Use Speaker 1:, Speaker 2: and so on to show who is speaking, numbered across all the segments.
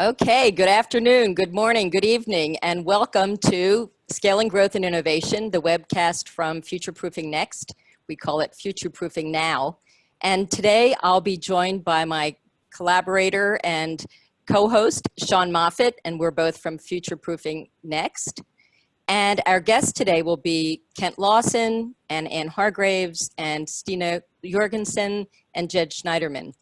Speaker 1: Okay, good afternoon, good morning, good evening, and welcome to Scaling Growth and Innovation, the webcast from Futureproofing Next. We call it Futureproofing Now. And today I'll be joined by my collaborator and co-host, Sean Moffitt, and we're both from Futureproofing Next. And our guests today will be Kent Lawson and Ann Hargraves and Stina Jorgensen and Jed Schneiderman.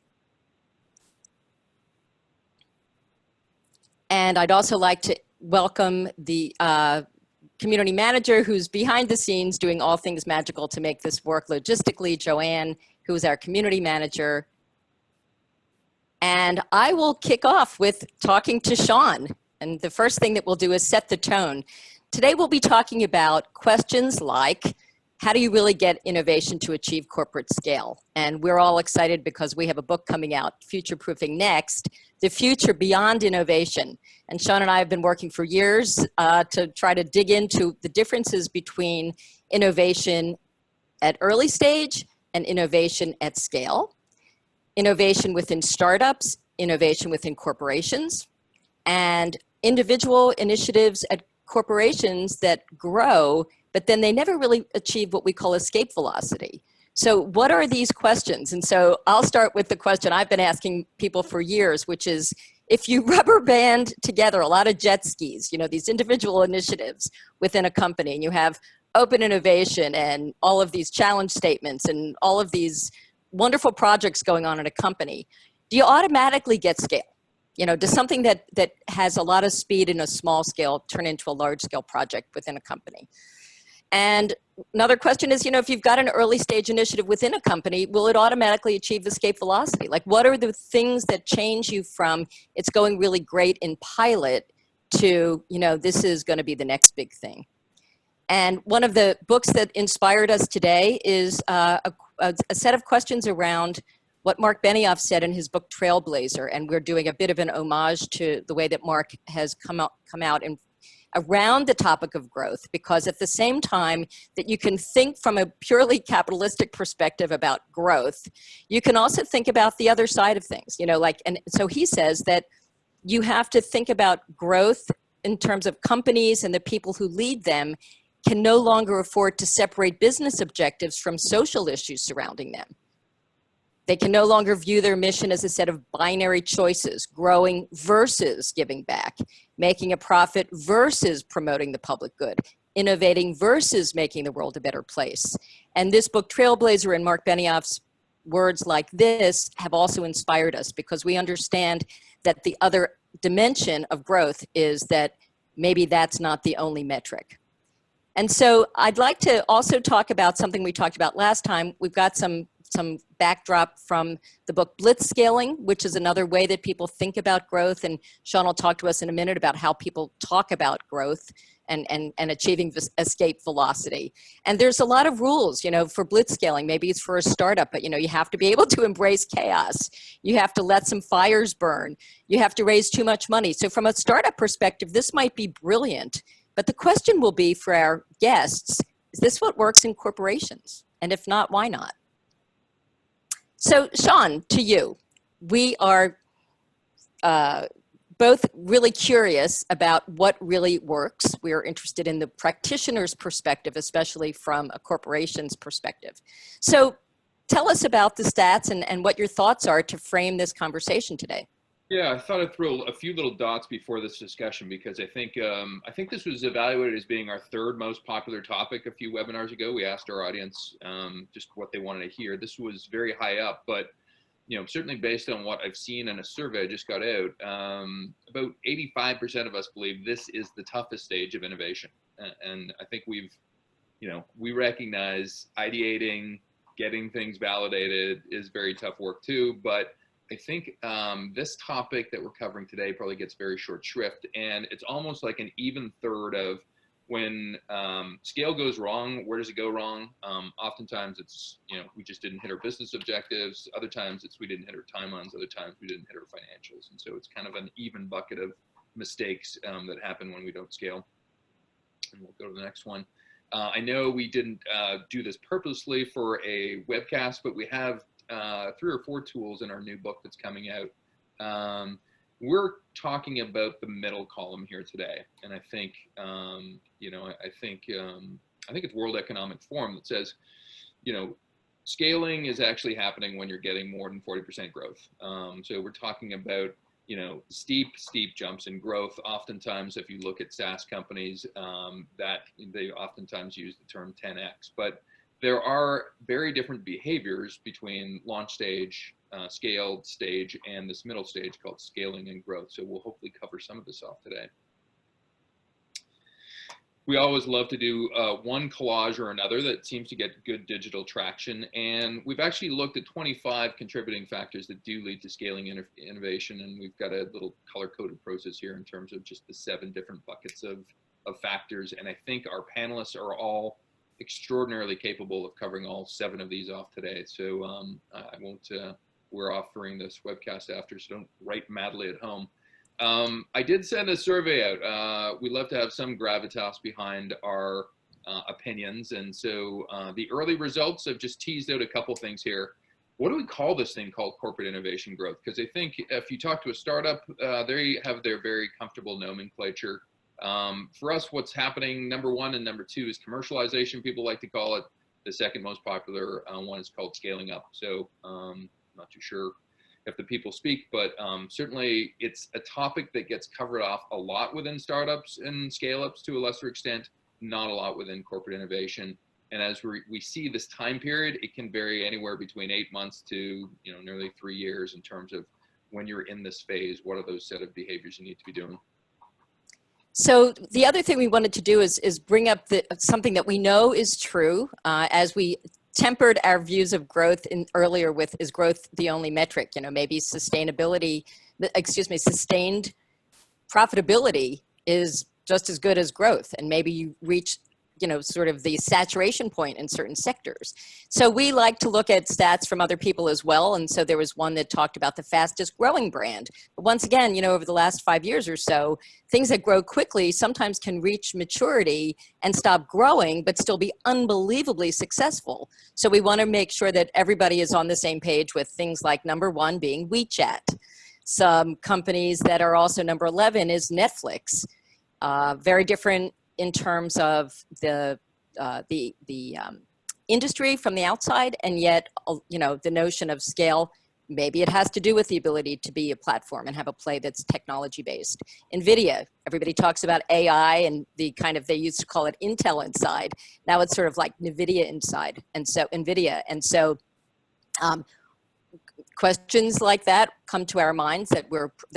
Speaker 1: And I'd also like to welcome the community manager who's behind the scenes doing all things magical to make this work logistically, Joanne, who is our community manager. And I will kick off with talking to Sean. And the first thing that we'll do is set the tone. Today we'll be talking about questions like, how do you really get innovation to achieve corporate scale? And we're all excited because we have a book coming out, Futureproofing Next, The Future Beyond Innovation. And Sean and I have been working for years to try to dig into the differences between innovation at early stage and innovation at scale, innovation within startups, innovation within corporations, and individual initiatives at corporations that grow, but then they never really achieve what we call escape velocity. So what are these questions? And so I'll start with the question I've been asking people for years, which is, if you rubber band together a lot of jet skis, these individual initiatives within a company, and you have open innovation and all of these challenge statements and all of these wonderful projects going on in a company, do you automatically get scale? Does something that has a lot of speed in a small scale turn into a large scale project within a company? And another question is, if you've got an early stage initiative within a company, will it automatically achieve escape velocity? Like, what are the things that change you from it's going really great in pilot to, this is going to be the next big thing? And one of the books that inspired us today is a set of questions around what Mark Benioff said in his book Trailblazer, and we're doing a bit of an homage to the way that Mark has come out in around the topic of growth, because at the same time that you can think from a purely capitalistic perspective about growth, you can also think about the other side of things, and so he says that you have to think about growth in terms of companies, and the people who lead them can no longer afford to separate business objectives from social issues surrounding them. They can no longer view their mission as a set of binary choices, growing versus giving back, making a profit versus promoting the public good, innovating versus making the world a better place. And this book, Trailblazer, and Mark Benioff's words like this have also inspired us, because we understand that the other dimension of growth is that maybe that's not the only metric. And so I'd like to also talk about something we talked about last time. We've got some backdrop from the book Blitzscaling, which is another way that people think about growth. And Sean will talk to us in a minute about how people talk about growth and achieving escape velocity. And there's a lot of rules, for blitzscaling. Maybe it's for a startup, but you have to be able to embrace chaos. You have to let some fires burn. You have to raise too much money. So from a startup perspective, this might be brilliant. But the question will be for our guests, is this what works in corporations? And if not, why not? So Sean, to you, we are both really curious about what really works. We're interested in the practitioner's perspective, especially from a corporation's perspective. So tell us about the stats and what your thoughts are to frame this conversation today.
Speaker 2: Yeah, I thought I'd throw a few little dots before this discussion, because I think this was evaluated as being our third most popular topic a few webinars ago. We asked our audience just what they wanted to hear. This was very high up, but certainly based on what I've seen in a survey I just got out, about 85% of us believe this is the toughest stage of innovation. And I think we recognize ideating, getting things validated is very tough work too, but I think this topic that we're covering today probably gets very short shrift, and it's almost like an even third of when scale goes wrong. Where does it go wrong? Oftentimes it's, we just didn't hit our business objectives. Other times it's we didn't hit our timelines. Other times we didn't hit our financials. And so it's kind of an even bucket of mistakes that happen when we don't scale. And we'll go to the next one. I know we didn't do this purposely for a webcast, but we have 3 or 4 tools in our new book that's coming out We're talking about the middle column here today, and I think you know, I think it's World Economic Forum that says, you know, scaling is actually happening when you're getting more than 40% growth. So we're talking about, you know, steep jumps in growth. Oftentimes, if you look at SaaS companies, that they oftentimes use the term 10x, but there are very different behaviors between launch stage, scaled stage, and this middle stage called scaling and growth. So we'll hopefully cover some of this off today. We always love to do one collage or another that seems to get good digital traction. And we've actually looked at 25 contributing factors that do lead to scaling innovation. And we've got a little color-coded process here in terms of just the 7 different buckets of factors. And I think our panelists are all extraordinarily capable of covering all 7 of these off today. So I won't, we're offering this webcast after, so don't write madly at home. I did send a survey out. We love to have some gravitas behind our opinions. And so the early results have just teased out a couple things here. What do we call this thing called corporate innovation growth? Because I think if you talk to a startup, they have their very comfortable nomenclature. For us, what's happening, number 1 and number 2 is commercialization, people like to call it. The second most popular one is called scaling up. So I'm not too sure if the people speak, but certainly it's a topic that gets covered off a lot within startups and scale-ups to a lesser extent, not a lot within corporate innovation. And as we see this time period, it can vary anywhere between 8 months to, you know, nearly 3 years in terms of when you're in this phase, what are those set of behaviors you need to be doing?
Speaker 1: So the other thing we wanted to do is bring up something that we know is true as we tempered our views of growth earlier with, is growth the only metric? You know, maybe sustainability, sustained profitability is just as good as growth, and maybe you reach, you know, sort of the saturation point in certain sectors. So we like to look at stats from other people as well. And so there was one that talked about the fastest growing brand. But once again, you know, over the last 5 years or so, things that grow quickly sometimes can reach maturity and stop growing, but still be unbelievably successful. So we want to make sure that everybody is on the same page with things like number 1 being WeChat. Some companies that are also number 11 is Netflix. Very different in terms of the industry from the outside, and yet, you know, the notion of scale, maybe it has to do with the ability to be a platform and have a play that's technology based. NVIDIA, everybody talks about AI and the kind of, they used to call it Intel inside. Now it's sort of like NVIDIA inside, and so NVIDIA. And so questions like that come to our minds that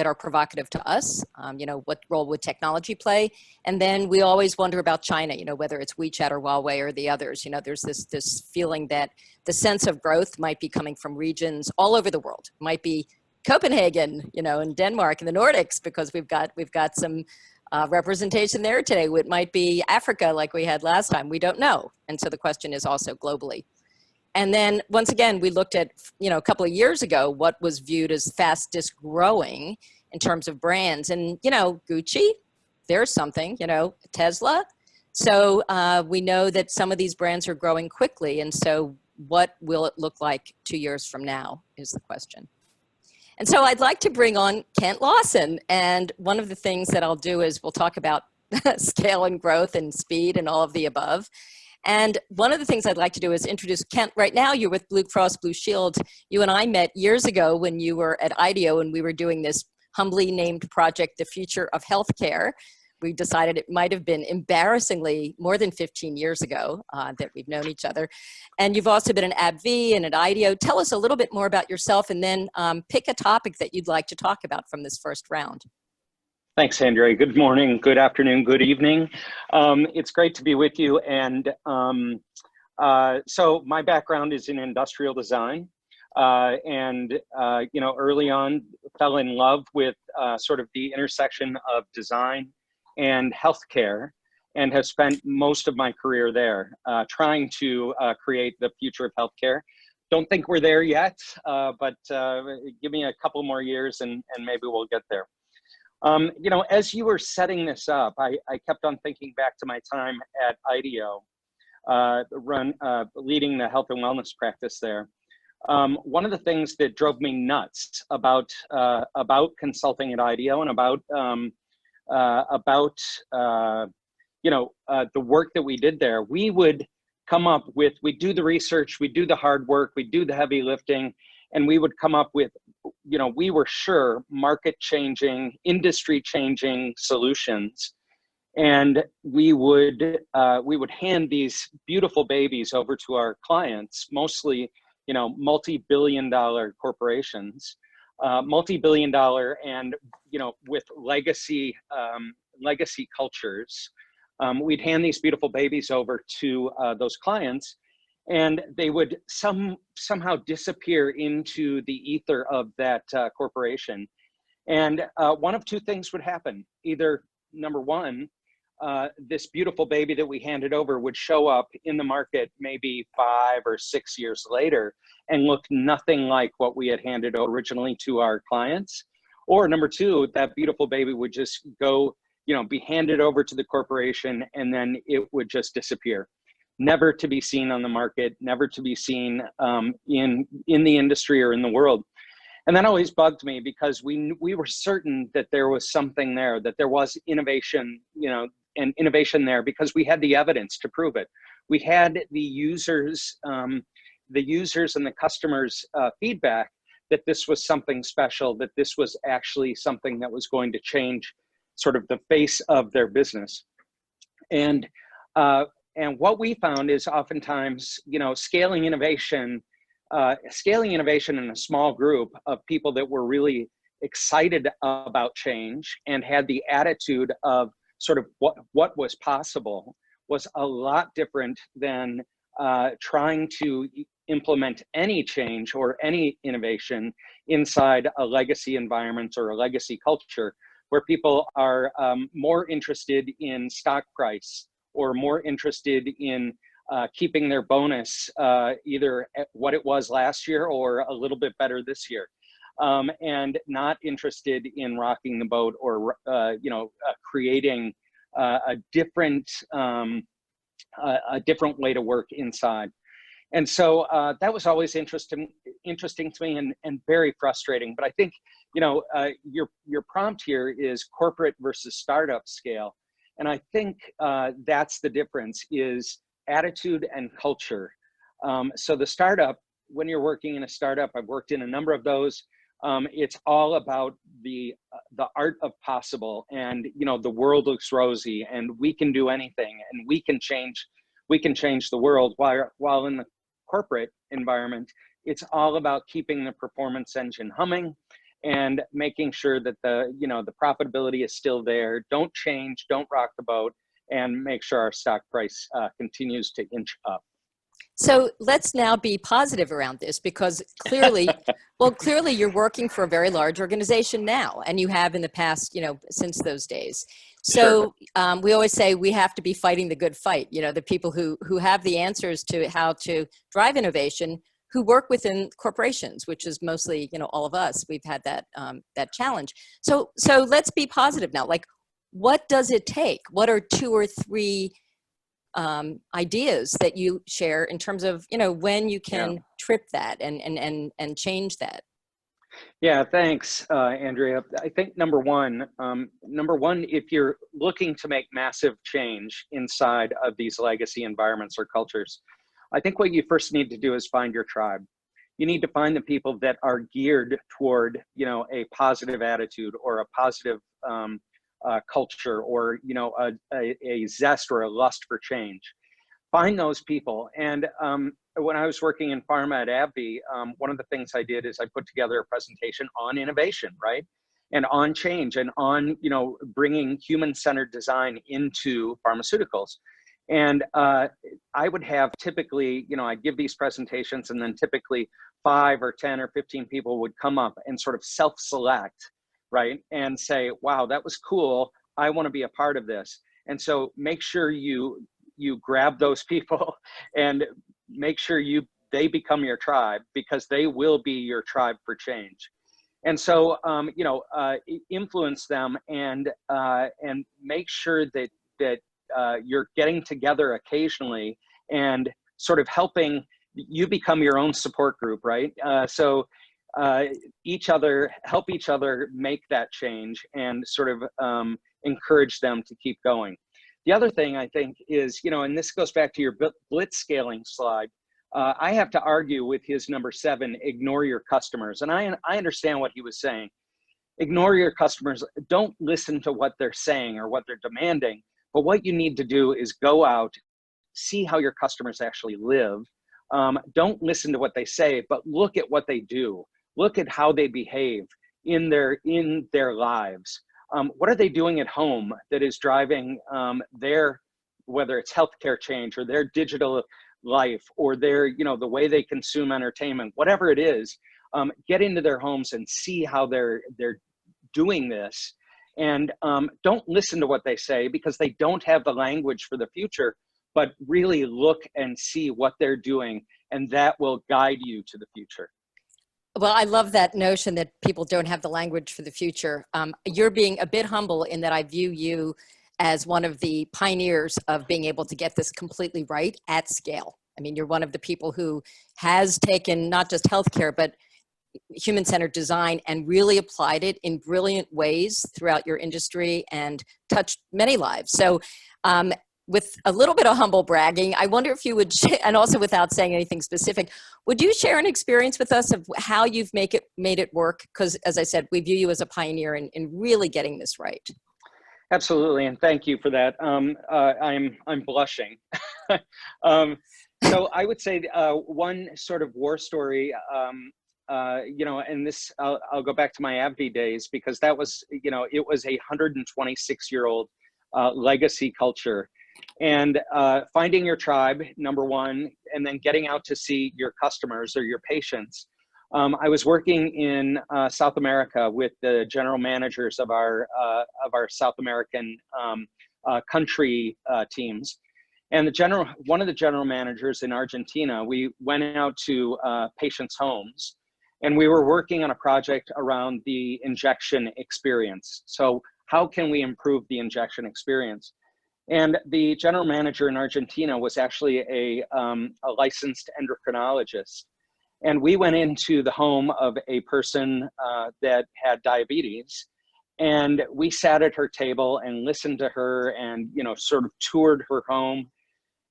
Speaker 1: are provocative to us. You know, what role would technology play? And then we always wonder about China, you know, whether it's WeChat or Huawei or the others. You know, there's this feeling that the sense of growth might be coming from regions all over the world. It might be Copenhagen, you know, in Denmark and the Nordics, because we've got some representation there today. It might be Africa like we had last time. We don't know. And so the question is also globally. And then once again, we looked at, you know, a couple of years ago, what was viewed as fastest growing in terms of brands. And, you know, Gucci, there's something, you know, Tesla. So we know that some of these brands are growing quickly. And so what will it look like 2 years from now is the question. And so I'd like to bring on Kent Lawson. And one of the things that I'll do is we'll talk about scale and growth and speed and all of the above. And one of the things I'd like to do is introduce Kent. Right now, you're with Blue Cross Blue Shield. You and I met years ago when you were at IDEO, and we were doing this humbly named project, The Future of Healthcare. We decided it might have been embarrassingly more than 15 years ago that we've known each other. And you've also been an AbbVie and at IDEO. Tell us a little bit more about yourself, and then pick a topic that you'd like to talk about from this first round.
Speaker 3: Thanks, Andrea. Good morning, good afternoon, good evening. It's great to be with you. And so my background is in industrial design. You know, early on, fell in love with sort of the intersection of design and healthcare, and have spent most of my career there trying to create the future of healthcare. Don't think we're there yet, but give me a couple more years and maybe we'll get there. You know, as you were setting this up, I kept on thinking back to my time at IDEO, leading the health and wellness practice there, One of the things that drove me nuts about consulting at IDEO and about the work that we did there, we would come up with, we'd do the research, we'd do the hard work, we'd do the heavy lifting, and we would come up with, we were sure market changing, industry changing solutions. And we would hand these beautiful babies over to our clients, mostly, multi-billion-dollar corporations, multi-billion-dollar, and with legacy cultures. We'd hand these beautiful babies over to those clients, and they would somehow disappear into the ether of that corporation. And one of two things would happen. Either, number one, this beautiful baby that we handed over would show up in the market maybe 5 or 6 years later and look nothing like what we had handed over originally to our clients. Or number two, that beautiful baby would just go, be handed over to the corporation, and then it would just disappear, never to be seen on the market, never to be seen in the industry or in the world. And that always bugged me, because we were certain that there was something there, that there was innovation, and innovation there, because we had the evidence to prove it. We had the users and the customers' feedback that this was something special, that this was actually something that was going to change sort of the face of their business. And what we found is oftentimes, scaling innovation in a small group of people that were really excited about change and had the attitude of sort of what was possible, was a lot different than trying to implement any change or any innovation inside a legacy environment or a legacy culture, where people are more interested in stock price, or more interested in keeping their bonus either at what it was last year or a little bit better this year, and not interested in rocking the boat or creating a different way to work inside. And so that was always interesting to me, and very frustrating. But I think your prompt here is corporate versus startup scale, and I think that's the difference, is attitude and culture. So the startup, when you're working in a startup, I've worked in a number of those. It's all about the art of possible, and the world looks rosy, and we can do anything, and we can change the world. While in the corporate environment, it's all about keeping the performance engine humming and making sure that the profitability is still there. Don't change, don't rock the boat, and make sure our stock price continues to inch up.
Speaker 1: So let's now be positive around this, because clearly, clearly you're working for a very large organization now, and you have in the past, since those days. So we always say we have to be fighting the good fight. The people who have the answers to how to drive innovation, who work within corporations, which is mostly, all of us. We've had that that challenge. So let's be positive now. Like, what does it take? What are 2 or 3 ideas that you share in terms of when you can trip that and change that?
Speaker 3: Yeah, thanks, Andrea. I think number one, if you're looking to make massive change inside of these legacy environments or cultures, I think what you first need to do is find your tribe. You need to find the people that are geared toward a positive attitude, or a positive culture, or a zest or a lust for change. Find those people. And when I was working in pharma at AbbVie, one of the things I did is I put together a presentation on innovation, right? And on change, and on bringing human-centered design into pharmaceuticals. And I would have typically, I'd give these presentations, and then typically 5 or 10 or 15 people would come up and sort of self-select, right? And say, wow, that was cool. I want to be a part of this. And so make sure you grab those people and make sure they become your tribe, because they will be your tribe for change. And so, influence them, and make sure that you're getting together occasionally and sort of helping you become your own support group, right? So help each other make that change and sort of encourage them to keep going. The other thing I think is, and this goes back to your Blitzscaling slide, I have to argue with his number 7, ignore your customers. And I understand what he was saying. Ignore your customers. Don't listen to what they're saying or what they're demanding. But what you need to do is go out, see how your customers actually live. Don't listen to what they say, but look at what they do. Look at how they behave in their lives. What are they doing at home that is driving whether it's healthcare change or their digital life or their, the way they consume entertainment, whatever it is, get into their homes and see how they're doing this. And don't listen to what they say because they don't have the language for the future, but really look and see what they're doing, and that will guide you to the future.
Speaker 1: Well, I love that notion that people don't have the language for the future. You're being a bit humble in that I view you as one of the pioneers of being able to get this completely right at scale. I mean, you're one of the people who has taken not just healthcare, but human-centered design and really applied it in brilliant ways throughout your industry and touched many lives. So with a little bit of humble bragging, I wonder if you would, and also without saying anything specific, would you share an experience with us of how you've made it work? Because as I said, we view you as a pioneer in really getting this right.
Speaker 3: Absolutely, and thank you for that. I'm blushing. So I would say one sort of war story, and this, I'll go back to my AbbVie days because that was, it was a 126-year-old legacy culture. And finding your tribe, number one, and then getting out to see your customers or your patients. I was working in South America with the general managers of our South American country teams. And one of the general managers in Argentina, we went out to patients' homes, and we were working on a project around the injection experience. So how can we improve the injection experience? And the general manager in Argentina was actually a licensed endocrinologist. And we went into the home of a person that had diabetes, and we sat at her table and listened to her and, sort of toured her home.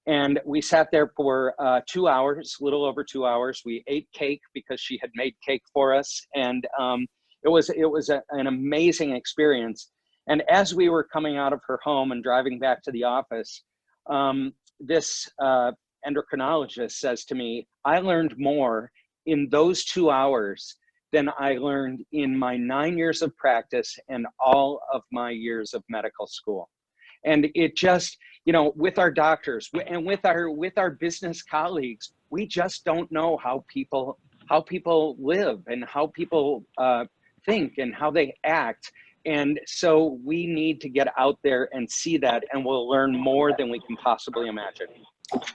Speaker 3: And we sat there for 2 hours, a little over 2 hours. We ate cake because she had made cake for us. And it was an amazing experience. And as we were coming out of her home and driving back to the office, this endocrinologist says to me, I learned more in those 2 hours than I learned in my 9 years of practice and all of my years of medical school. And it just, with our doctors and with our business colleagues, we just don't know how people live and how people think and how they act. And so we need to get out there and see that, and we'll learn more than we can possibly imagine.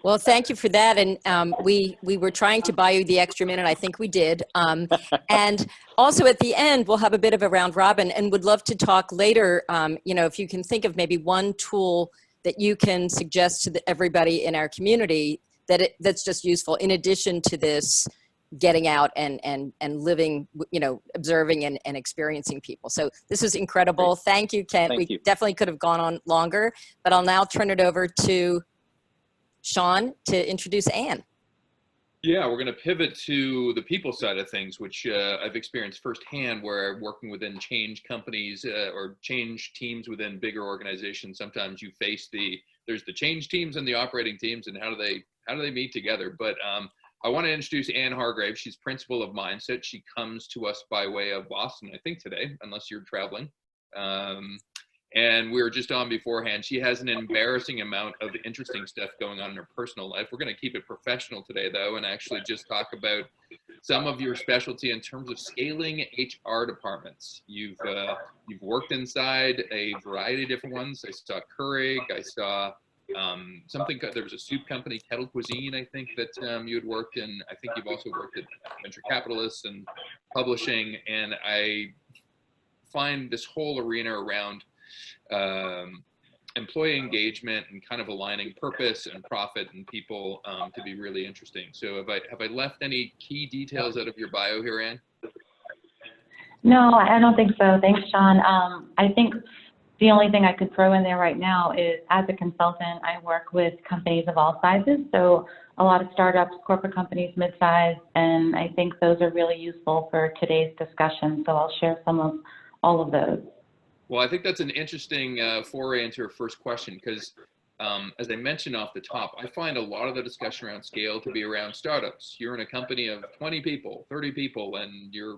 Speaker 1: Well, thank you for that. And we were trying to buy you the extra minute. I think we did. And also at the end, we'll have a bit of a round robin and would love to talk later, if you can think of maybe one tool that you can suggest to everybody in our community that's just useful in addition to this getting out and living, observing and experiencing people. So this was incredible. Thank you, Kent.
Speaker 3: Thank you.
Speaker 1: Definitely could have gone on longer, but I'll now turn it over to Sean to introduce Anne.
Speaker 2: Yeah, we're going to pivot to the people side of things, which I've experienced firsthand where working within change companies or change teams within bigger organizations. Sometimes you face there's the change teams and the operating teams, and how do they meet together? But I want to introduce Anne Hargrave. She's principal of Mindset. She comes to us by way of Boston, I think today, unless you're traveling. And we were just on beforehand. She has an embarrassing amount of interesting stuff going on in her personal life. We're going to keep it professional today, though, and actually just talk about some of your specialty in terms of scaling HR departments. You've worked inside a variety of different ones. I saw Keurig. I saw there was a soup company, Kettle Cuisine, I think, that you had worked in. I think you've also worked at venture capitalists and publishing. And I find this whole arena around employee engagement and kind of aligning purpose and profit and people to be really interesting. So have I left any key details out of your bio here, Anne?
Speaker 4: No, I don't think so. Thanks, Sean. I think the only thing I could throw in there right now is, as a consultant, I work with companies of all sizes. So a lot of startups, corporate companies, mid-size, and I think those are really useful for today's discussion. So I'll share some of all of those.
Speaker 2: Well, I think that's an interesting foray into our first question, because as I mentioned off the top, I find a lot of the discussion around scale to be around startups. You're in a company of 20 people, 30 people, and you're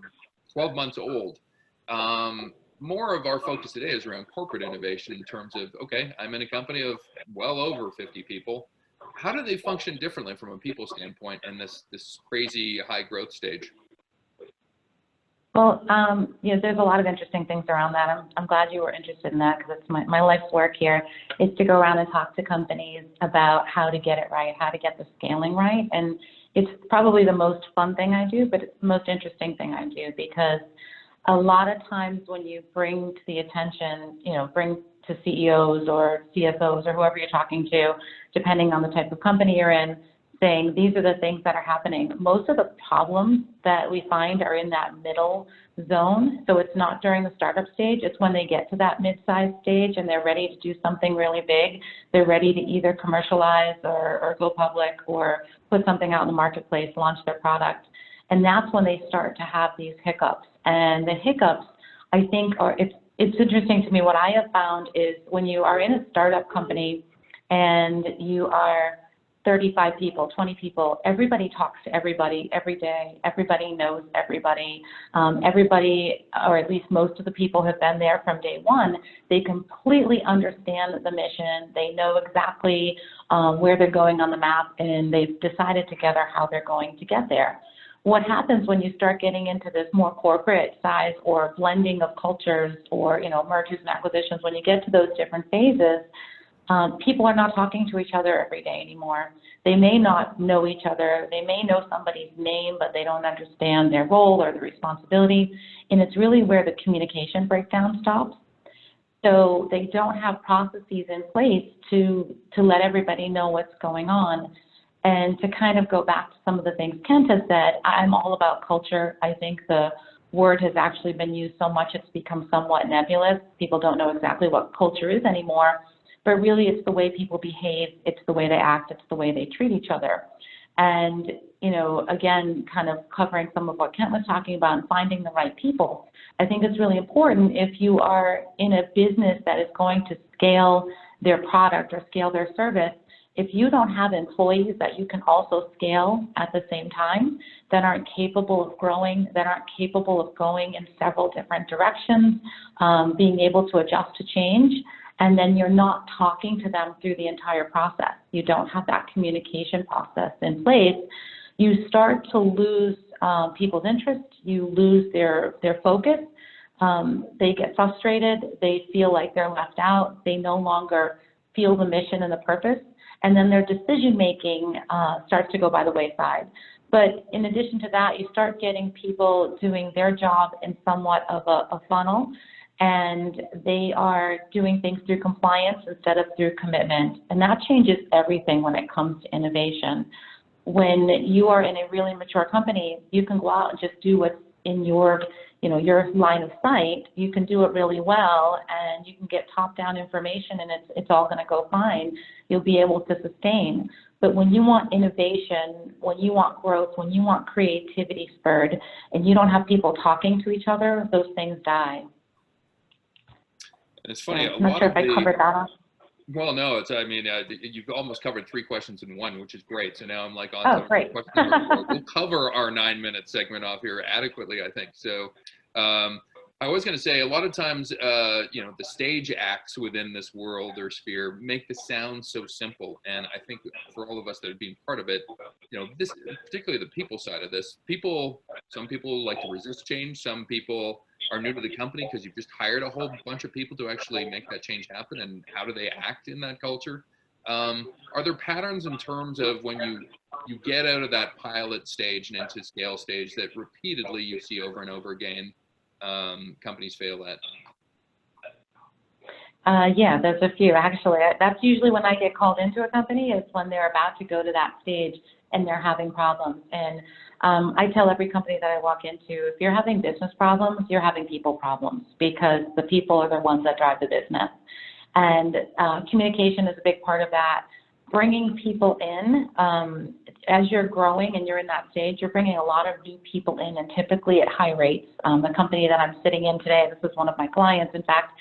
Speaker 2: 12 months old. More of our focus today is around corporate innovation in terms of, okay, I'm in a company of well over 50 people. How do they function differently from a people standpoint in this crazy high growth stage?
Speaker 4: Well, there's a lot of interesting things around that. I'm glad you were interested in that, because it's my life's work here is to go around and talk to companies about how to get it right, how to get the scaling right. And it's probably the most fun thing I do, but it's the most interesting thing I do, because a lot of times when you bring to the attention, bring to CEOs or CFOs or whoever you're talking to, depending on the type of company you're in, saying these are the things that are happening. Most of the problems that we find are in that middle zone. So it's not during the startup stage, it's when they get to that mid-sized stage and they're ready to do something really big. They're ready to either commercialize or go public or put something out in the marketplace, launch their product. And that's when they start to have these hiccups. And the hiccups, I think, it's interesting to me. What I have found is when you are in a startup company and you are 35 people, 20 people, everybody talks to everybody every day. Everybody knows everybody. Everybody, or at least most of the people, have been there from day one. They completely understand the mission. They know exactly where they're going on the map, and they've decided together how they're going to get there. What happens when you start getting into this more corporate size or blending of cultures or mergers and acquisitions, when you get to those different phases, people are not talking to each other every day anymore. They may not know each other. They may know somebody's name, but they don't understand their role or the responsibility. And it's really where the communication breakdown stops. So they don't have processes in place to let everybody know what's going on. And to kind of go back to some of the things Kent has said, I'm all about culture. I think the word has actually been used so much it's become somewhat nebulous. People don't know exactly what culture is anymore. But really, it's the way people behave, it's the way they act, it's the way they treat each other. And, again, kind of covering some of what Kent was talking about and finding the right people. I think it's really important if you are in a business that is going to scale their product or scale their service, if you don't have employees that you can also scale at the same time, that aren't capable of growing, that aren't capable of going in several different directions, being able to adjust to change, and then you're not talking to them through the entire process. You don't have that communication process in place. You start to lose people's interest. You lose their focus. They get frustrated. They feel like they're left out. They no longer feel the mission and the purpose. And then their decision-making starts to go by the wayside. But in addition to that, you start getting people doing their job in somewhat of a funnel, and they are doing things through compliance instead of through commitment. And that changes everything when it comes to innovation. When you are in a really mature company, you can go out and just do what's in your line of sight. You can do it really well, and you can get top-down information, and it's all going to go fine. You'll be able to sustain. But when you want innovation, when you want growth, when you want creativity spurred, and you don't have people talking to each other, those things die.
Speaker 2: And it's funny.
Speaker 4: I'm not sure if I covered that off.
Speaker 2: Well, no, you've almost covered 3 questions in one, which is great. So now I'm like on to
Speaker 4: great.
Speaker 2: question number 4. We'll cover our 9-minute segment off here adequately, I think. So I was going to say, a lot of times, the stage acts within this world or sphere make the sound so simple. And I think for all of us that have been part of it, this, particularly the people side of this, some people like to resist change. Some people are new to the company because you've just hired a whole bunch of people to actually make that change happen. And how do they act in that culture? Are there patterns in terms of when you get out of that pilot stage and into scale stage that repeatedly you see over and over again companies fail at?
Speaker 4: Yeah, there's a few actually. That's usually when I get called into a company, is when they're about to go to that stage and they're having problems. And I tell every company that I walk into, if you're having business problems, you're having people problems, because the people are the ones that drive the business. And communication is a big part of that. Bringing people in, as you're growing and you're in that stage, you're bringing a lot of new people in, and typically at high rates. The company that I'm sitting in today, this is one of my clients, in fact,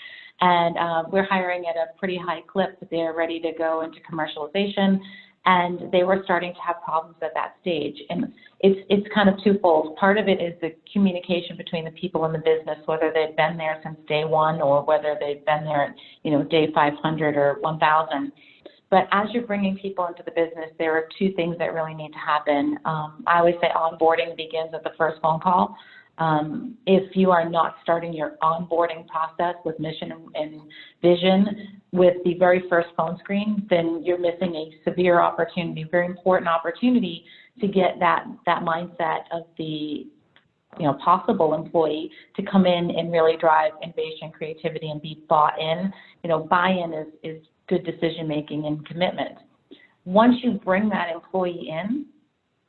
Speaker 4: and we're hiring at a pretty high clip. They're ready to go into commercialization, and they were starting to have problems at that stage. And it's kind of twofold. Part of it is the communication between the people in the business, whether they've been there since day one or whether they've been there, day 500 or 1,000. But as you're bringing people into the business, there are two things that really need to happen. I always say onboarding begins at the first phone call. If you are not starting your onboarding process with mission and vision with the very first phone screen, then you're missing a severe opportunity, very important opportunity to get that mindset of the possible employee to come in and really drive innovation, creativity, and be bought in. Buy-in is good decision-making and commitment. Once you bring that employee in,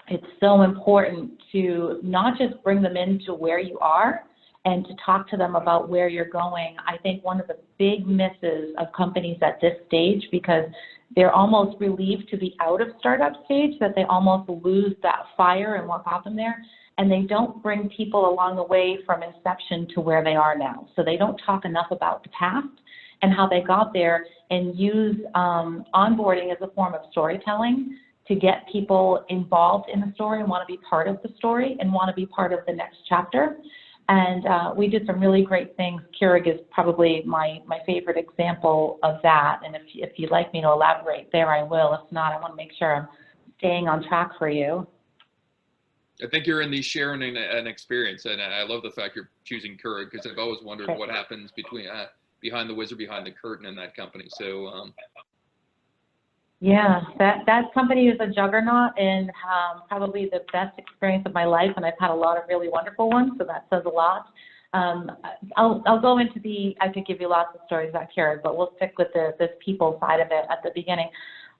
Speaker 4: it's so important to not just bring them into where you are and to talk to them about where you're going. I think one of the big misses of companies at this stage, because they're almost relieved to be out of startup stage, that they almost lose that fire and what got them there, and they don't bring people along the way from inception to where they are now. So they don't talk enough about the past and how they got there, and use onboarding as a form of storytelling to get people involved in the story and want to be part of the story and want to be part of the next chapter. And we did some really great things. Keurig is probably my favorite example of that. And if you'd like me to elaborate there, I will. If not, I want to make sure I'm staying on track for you.
Speaker 2: I think you're in the sharing an experience, and I love the fact you're choosing Keurig, because I've always wondered what happens behind the wizard, behind the curtain in that company. So
Speaker 4: yeah, that company is a juggernaut, and probably the best experience of my life, and I've had a lot of really wonderful ones, so that says a lot. I'll go into I could give you lots of stories about Keurig, but we'll stick with this people side of it at the beginning.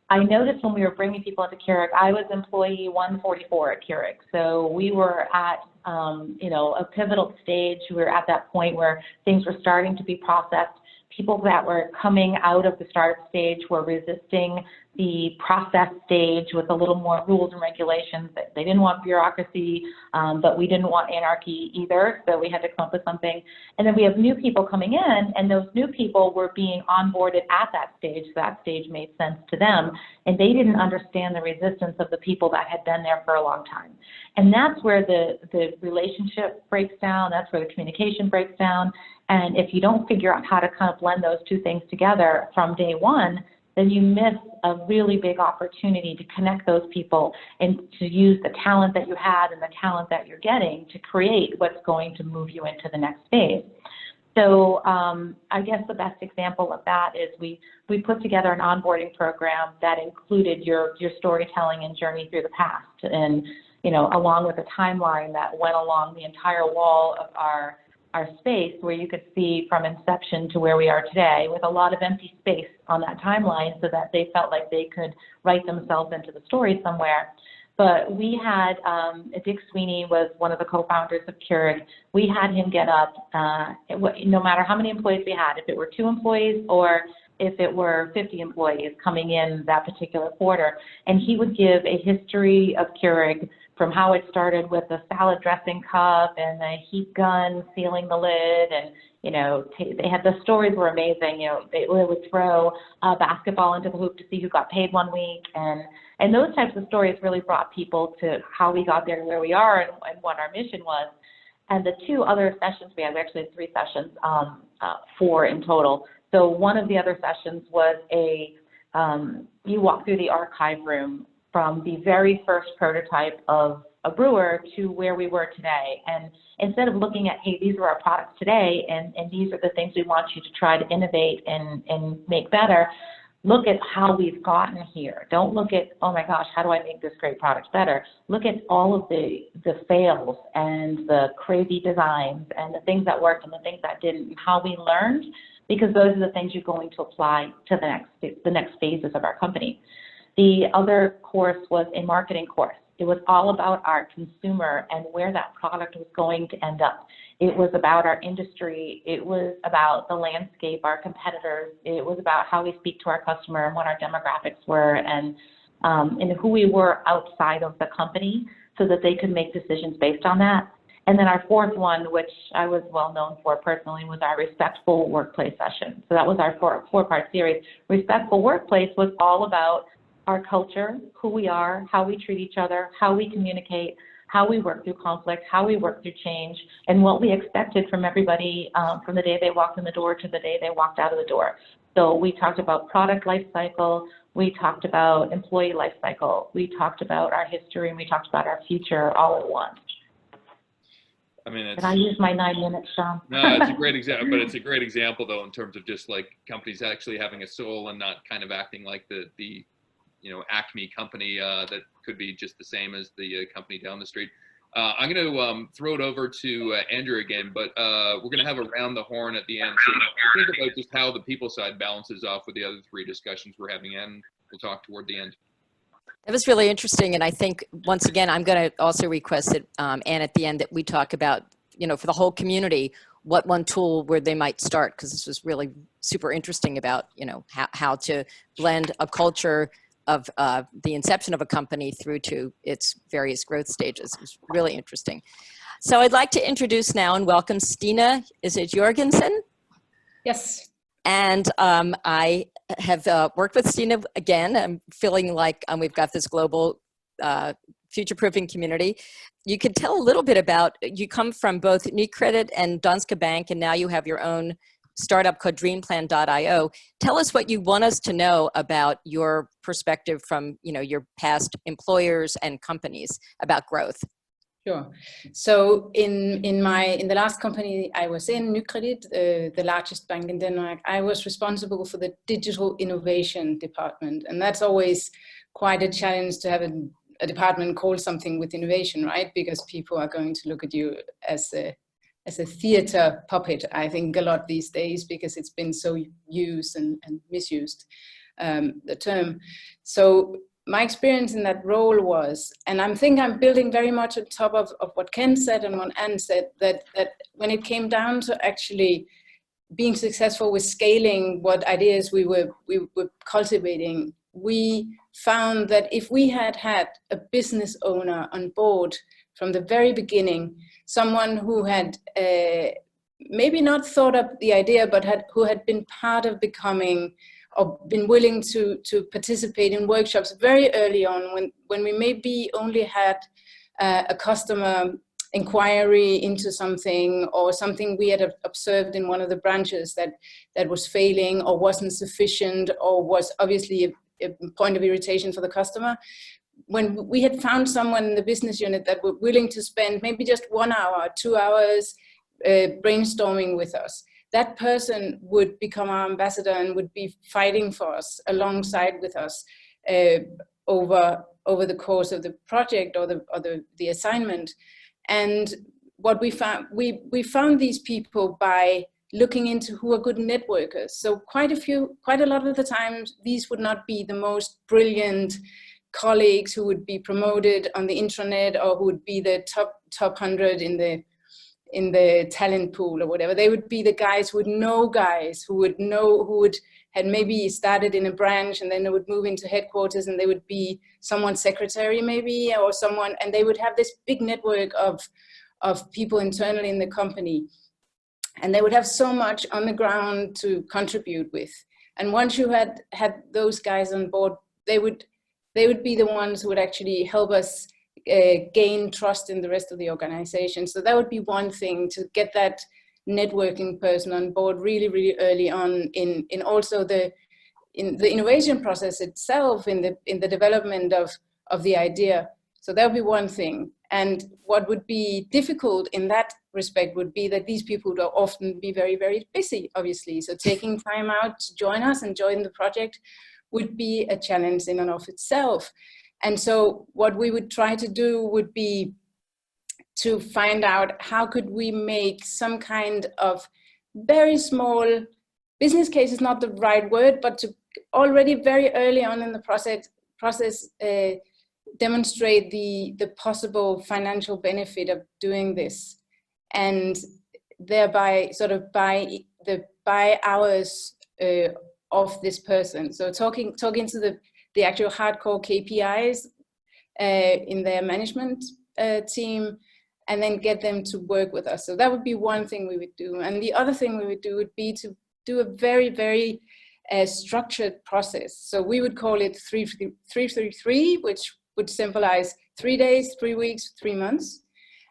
Speaker 4: I noticed when we were bringing people into Keurig, I was employee 144 at Keurig. So we were at, a pivotal stage. We were at that point where things were starting to be processed. People that were coming out of the startup stage were resisting the process stage with a little more rules and regulations. They didn't want bureaucracy, but we didn't want anarchy either, so we had to come up with something. And then we have new people coming in, and those new people were being onboarded at that stage, so that stage made sense to them, and they didn't understand the resistance of the people that had been there for a long time. And that's where the relationship breaks down, that's where the communication breaks down, and if you don't figure out how to kind of blend those two things together from day one, then you miss a really big opportunity to connect those people and to use the talent that you had and the talent that you're getting to create what's going to move you into the next phase. So I guess the best example of that is we put together an onboarding program that included your storytelling and journey through the past, and along with a timeline that went along the entire wall of our space, where you could see from inception to where we are today, with a lot of empty space on that timeline, so that they felt like they could write themselves into the story somewhere. But we had, Dick Sweeney was one of the co-founders of Keurig. We had him get up, no matter how many employees we had, if it were 2 employees or if it were 50 employees coming in that particular quarter, and he would give a history of Keurig, from how it started with the salad dressing cup and the heat gun sealing the lid, and they had, the stories were amazing. They would throw a basketball into the hoop to see who got paid one week, and those types of stories really brought people to how we got there and where we are and what our mission was. And the 2 other sessions we actually had 3 sessions, 4 in total. So one of the other sessions was you walk through the archive room from the very first prototype of a brewer to where we were today. And instead of looking at, hey, these are our products today, and these are the things we want you to try to innovate and make better, look at how we've gotten here. Don't look at, oh my gosh, how do I make this great product better? Look at all of the fails and the crazy designs and the things that worked and the things that didn't, and how we learned because those are the things you're going to apply to the next phases of our company. The other course was a marketing course. It was all about our consumer and where that product was going to end up. It was about our industry. It was about the landscape, our competitors. It was about how we speak to our customer and what our demographics were, and who we were outside of the company, so that they could make decisions based on that. And then our fourth one, which I was well known for personally, was our respectful workplace session. So that was our four-part series. Respectful workplace was all about our culture, who we are, how we treat each other, how we communicate, how we work through conflict, how we work through change, and what we expected from everybody from the day they walked in the door to the day they walked out of the door. So we talked about product life cycle, we talked about employee life cycle, we talked about our history, and we talked about our future all at once.
Speaker 2: I mean,
Speaker 4: Did I use my 9 minutes, Sean?
Speaker 2: No, it's a great example, but it's a great example though, in terms of just like companies actually having a soul and not kind of acting like the Acme company that could be just the same as the company down the street. I'm going to throw it over to Andrew again, but we're going to have a round the horn at the end. So think about just how the people side balances off with the other three discussions we're having, and we'll talk toward the end.
Speaker 1: That was really interesting. And I think, once again, I'm going to also request that, Anne, at the end, that we talk about, for the whole community, what one tool where they might start, because this was really super interesting about, how to blend a culture of the inception of a company through to its various growth stages. It was really interesting. So I'd like to introduce now and welcome Stina, is it Jorgensen?
Speaker 5: Yes.
Speaker 1: And I have worked with Stina again. I'm feeling like we've got this global future-proofing community. You could tell a little bit about, you come from both Nykredit and Danske Bank, and now you have your own startup called dreamplan.io. Tell us what you want us to know about your perspective from your past employers and companies about growth.
Speaker 5: Sure. So in the last company I was in, Nykredit, the largest bank in Denmark, I was responsible for the digital innovation department, and that's always quite a challenge to have a department called something with innovation, right? Because people are going to look at you as a theater puppet, I think, a lot these days, because it's been so used and misused, the term. So my experience in that role was, and I'm building very much on top of what Ken said and what Anne said, that when it came down to actually being successful with scaling what ideas we were cultivating, we found that if we had had a business owner on board from the very beginning, someone who had maybe not thought up the idea, but who had been part of becoming, or been willing to participate in workshops very early on, when we maybe only had a customer inquiry into something, or something we had observed in one of the branches that was failing or wasn't sufficient, or was obviously a point of irritation for the customer. When we had found someone in the business unit that were willing to spend maybe just 1 hour, 2 hours brainstorming with us, that person would become our ambassador and would be fighting for us alongside with us over the course of the project or the assignment. And what we found, we found these people by looking into who are good networkers. So quite a lot of the times, these would not be the most brilliant colleagues who would be promoted on the intranet, or who would be the top 100 in the talent pool or whatever. They would be the guys who would know guys, who had maybe started in a branch, and then they would move into headquarters, and they would be someone's secretary maybe, or someone, and they would have this big network of people internally in the company. And they would have so much on the ground to contribute with. And once you had those guys on board, they would be the ones who would actually help us gain trust in the rest of the organization. So that would be one thing, to get that networking person on board really, really early on in the innovation process itself, in the development of the idea. So that would be one thing. And what would be difficult in that respect would be that these people would often be very, very busy, obviously. So taking time out to join us and join the project would be a challenge in and of itself. And so what we would try to do would be to find out how could we make some kind of very small business case is not the right word, but to already very early on in the process demonstrate the possible financial benefit of doing this, and thereby sort of buy hours of this person. So talking to the actual hardcore KPIs in their management team, and then get them to work with us. So that would be one thing we would do. And the other thing we would do would be to do a very, very structured process. So we would call it 333, which would symbolize 3 days, 3 weeks, 3 months.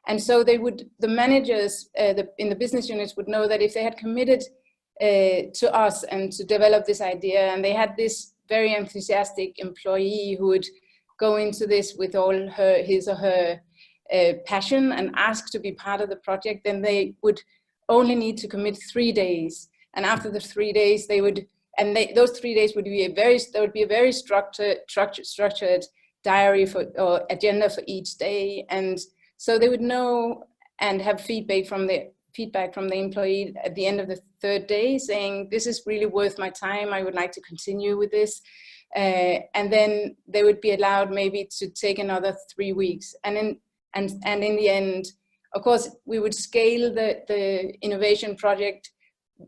Speaker 5: And so the managers in the business units would know that if they had committed to us and to develop this idea, and they had this very enthusiastic employee who would go into this with all his or her passion and ask to be part of the project, then they would only need to commit 3 days. And after the 3 days, those 3 days would be a very structured diary or agenda for each day. And so they would know and have feedback from the employee at the end of the 3rd day saying, this is really worth my time, I would like to continue with this. And then they would be allowed maybe to take another 3 weeks. And in the end, of course, we would scale the innovation project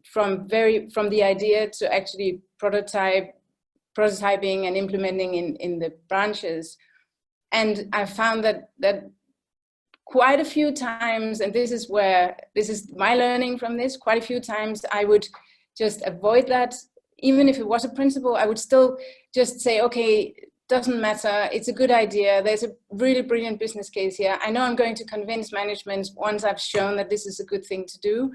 Speaker 5: from the idea to actually prototyping and implementing in the branches. And I found that quite a few times, and this is my learning from this, quite a few times I would just avoid that. Even if it was a principle, I would still just say, okay, doesn't matter, it's a good idea, there's a really brilliant business case here, I know I'm going to convince management once I've shown that this is a good thing to do.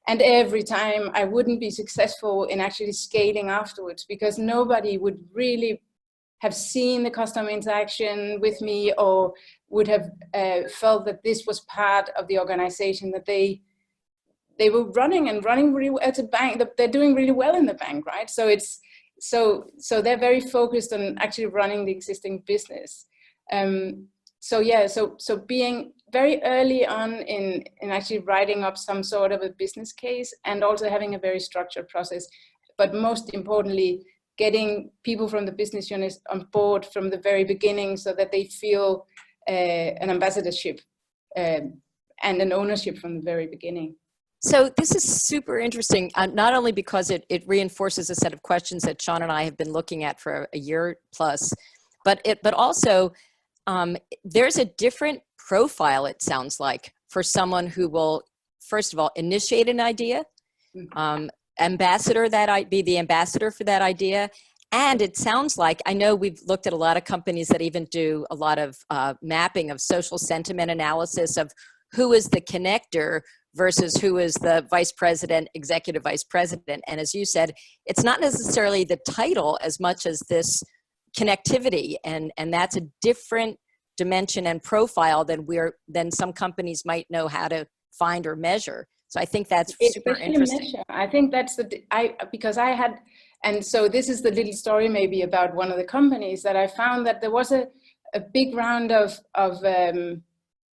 Speaker 5: And every time I wouldn't be successful in actually scaling afterwards, because nobody would really have seen the customer interaction with me, or would have felt that this was part of the organization, that they were running really well at a bank. They're doing really well in the bank, right? So so they're very focused on actually running the existing business. So being very early on in actually writing up some sort of a business case, and also having a very structured process, but most importantly, getting people from the business units on board from the very beginning, so that they feel an ambassadorship and an ownership from the very beginning.
Speaker 1: So this is super interesting, not only because it reinforces a set of questions that Sean and I have been looking at for a year plus, but also there's a different profile, it sounds like, for someone who will, first of all, initiate an idea, be the ambassador for that idea. And it sounds like, I know we've looked at a lot of companies that even do a lot of mapping of social sentiment analysis of who is the connector versus who is the vice president, executive vice president. And as you said, it's not necessarily the title as much as this connectivity. And that's a different dimension and profile than some companies might know how to find or measure. So I think that's super interesting.
Speaker 5: I think that's and so this is the little story maybe about one of the companies that I found, that there was a big round of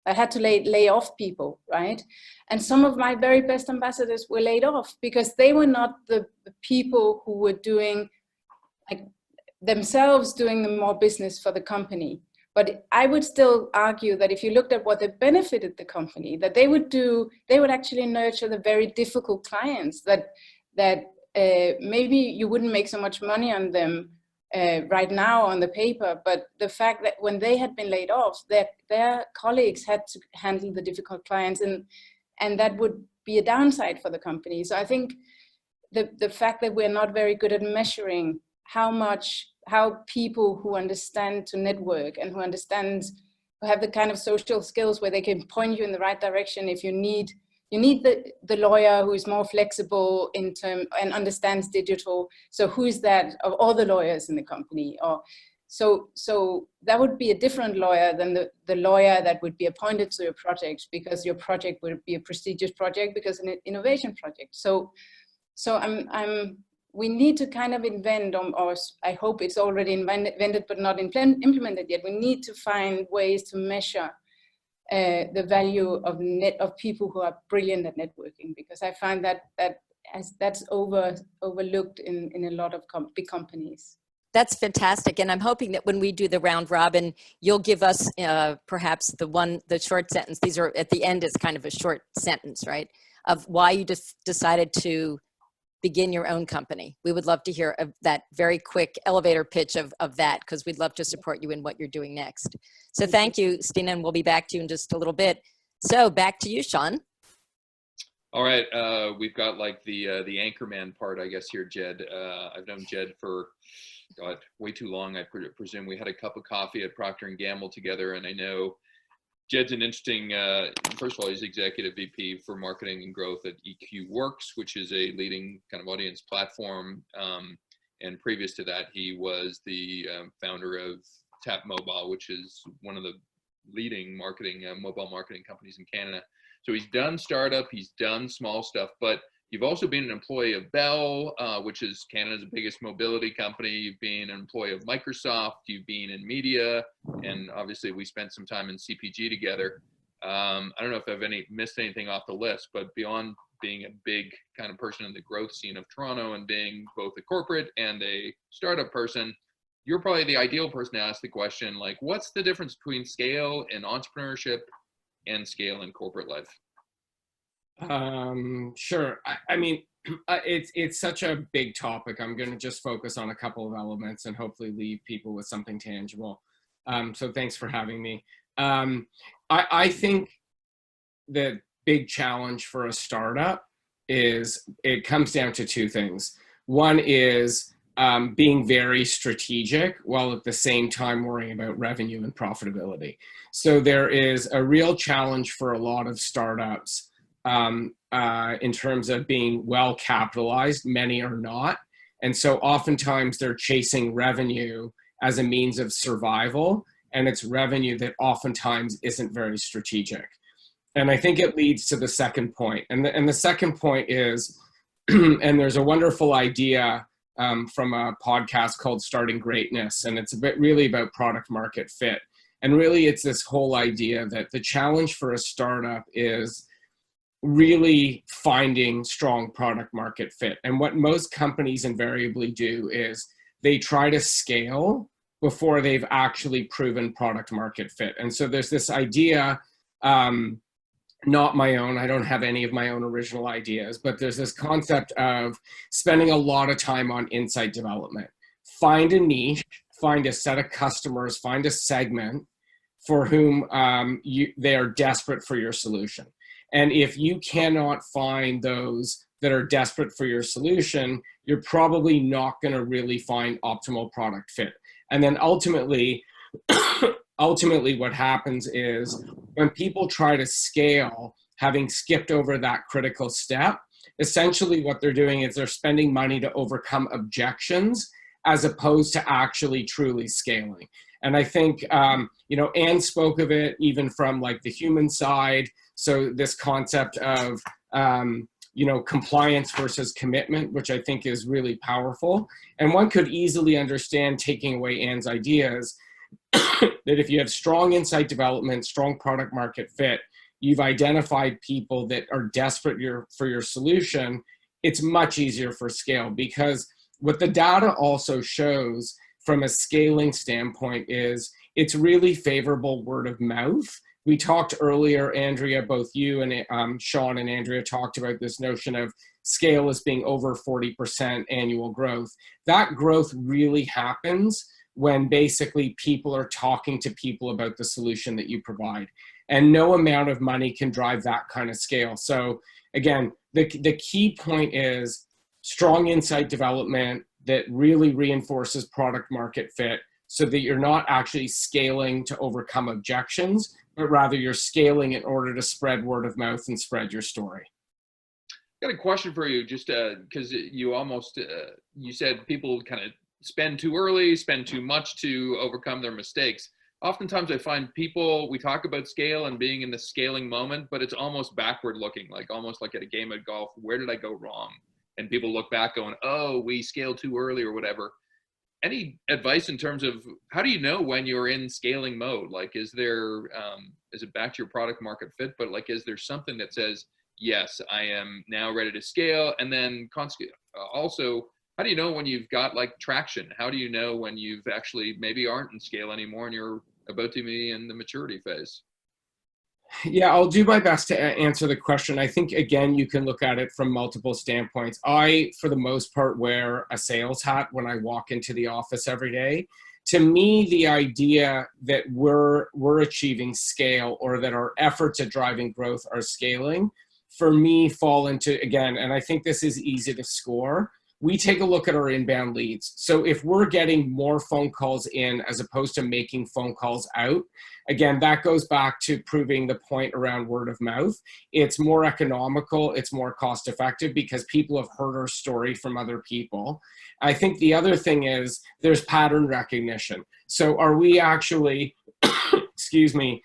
Speaker 5: I had to lay off people, right? And some of my very best ambassadors were laid off because they were not the people who were doing themselves doing the more business for the company. But I would still argue that if you looked at what they benefited the company, that they would actually nurture the very difficult clients that maybe you wouldn't make so much money on them right now on the paper, but the fact that when they had been laid off, their colleagues had to handle the difficult clients, and that would be a downside for the company. So I think the fact that we're not very good at measuring how people who understand to network and who have the kind of social skills where they can point you in the right direction if you need the lawyer who is more flexible and understands digital. So who is that of all the lawyers in the company? Or so that would be a different lawyer than the lawyer that would be appointed to your project, because your project would be a prestigious project because an innovation project. So we need to kind of invent, or I hope it's already invented but not implemented yet. We need to find ways to measure the value of people who are brilliant at networking, because I find that that's overlooked in a lot of big companies.
Speaker 1: That's fantastic. And I'm hoping that when we do the round robin, you'll give us perhaps the short sentence. These are at the end is kind of a short sentence, right? Of why you just decided to begin your own company. We would love to hear that very quick elevator pitch of that, because we'd love to support you in what you're doing next. So thank you, Stina, and we'll be back to you in just a little bit. So back to you, Sean.
Speaker 2: All right, we've got like the anchorman part, I guess, here, Jed. I've known Jed for, God, way too long, I presume. We had a cup of coffee at Procter & Gamble together, and I know Jed's an interesting, first of all, he's executive VP for marketing and growth at EQ Works, which is a leading kind of audience platform. And previous to that, he was the founder of Tap Mobile, which is one of the leading marketing, mobile marketing companies in Canada. So he's done startup, he's done small stuff, but you've also been an employee of Bell, which is Canada's biggest mobility company. You've been an employee of Microsoft, you've been in media, and obviously we spent some time in CPG together. I don't know if I've missed anything off the list, but beyond being a big kind of person in the growth scene of Toronto and being both a corporate and a startup person, you're probably the ideal person to ask the question, like, what's the difference between scale in entrepreneurship and scale in corporate life?
Speaker 6: Sure. I mean, it's such a big topic. I'm going to just focus on a couple of elements and hopefully leave people with something tangible. So thanks for having me. I think the big challenge for a startup is it comes down to two things. One is being very strategic while at the same time worrying about revenue and profitability. So there is a real challenge for a lot of startups in terms of being well capitalized. Many are not. And so oftentimes they're chasing revenue as a means of survival, and it's revenue that oftentimes isn't very strategic. And I think it leads to the second point. And the second point is, and there's a wonderful idea from a podcast called Starting Greatness, and it's really about product market fit. And really it's this whole idea that the challenge for a startup is really finding strong product market fit. And what most companies invariably do is they try to scale before they've actually proven product market fit. And so there's this idea, not my own, I don't have any of my own original ideas, but there's this concept of spending a lot of time on insight development. Find a niche, find a set of customers, find a segment for whom they are desperate for your solution. And if you cannot find those that are desperate for your solution, you're probably not going to really find optimal product fit. And then ultimately what happens is when people try to scale, having skipped over that critical step, essentially what they're doing is they're spending money to overcome objections as opposed to actually truly scaling. And I think, Anne spoke of it even from like the human side. So this concept of, compliance versus commitment, which I think is really powerful. And one could easily understand, taking away Anne's ideas, that if you have strong insight development, strong product market fit, you've identified people that are desperate for your solution, it's much easier for scale. Because what the data also shows from a scaling standpoint is it's really favorable word of mouth. We talked earlier, Andrea, both you and Sean and Andrea talked about this notion of scale as being over 40% annual growth. That growth really happens when basically people are talking to people about the solution that you provide. And no amount of money can drive that kind of scale. So again, the key point is strong insight development that really reinforces product market fit, so that you're not actually scaling to overcome objections, but rather you're scaling in order to spread word of mouth and spread your story.
Speaker 2: Got a question for you, just because you almost, you said people kind of spend too early, spend too much to overcome their mistakes. Oftentimes I find people, we talk about scale and being in the scaling moment, but it's almost backward looking, like almost like at a game of golf. Where did I go wrong? And people look back going, oh, we scaled too early or whatever. Any advice in terms of how do you know when you're in scaling mode? Like, is there, is it back to your product market fit? But like, is there something that says yes, I am now ready to scale? And then also, how do you know when you've got like traction? How do you know when you've actually maybe aren't in scale anymore and you're about to be in the maturity phase?
Speaker 6: Yeah, I'll do my best to answer the question. I think, again, you can look at it from multiple standpoints. I, for the most part, wear a sales hat when I walk into the office every day. To me, the idea that we're achieving scale, or that our efforts at driving growth are scaling, for me fall into, again, and I think this is easy to score, we take a look at our inbound leads. So if we're getting more phone calls in as opposed to making phone calls out, again, that goes back to proving the point around word of mouth. It's more economical, it's more cost effective because people have heard our story from other people. I think the other thing is there's pattern recognition. So are we actually, excuse me,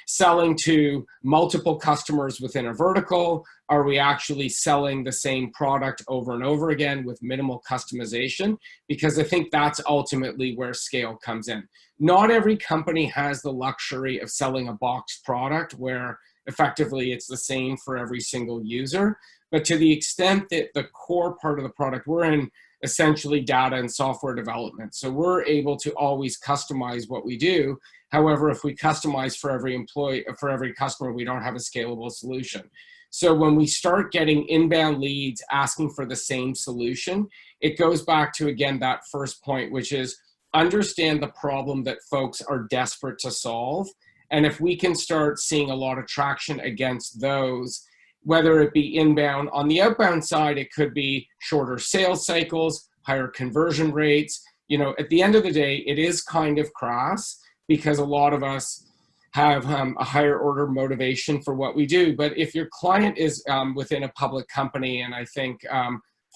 Speaker 6: selling to multiple customers within a vertical? Are we actually selling the same product over and over again with minimal customization? Because I think that's ultimately where scale comes in. Not every company has the luxury of selling a boxed product where effectively it's the same for every single user. But to the extent that the core part of the product, we're in essentially data and software development. So we're able to always customize what we do. However, if we customize for every employee, for every customer, we don't have a scalable solution. So when we start getting inbound leads asking for the same solution, it goes back to, again, that first point, which is understand the problem that folks are desperate to solve. And if we can start seeing a lot of traction against those, whether it be inbound, on the outbound side, it could be shorter sales cycles, higher conversion rates. You know, at the end of the day, it is kind of crass because a lot of us have a higher order motivation for what we do. But if your client is within a public company, and I think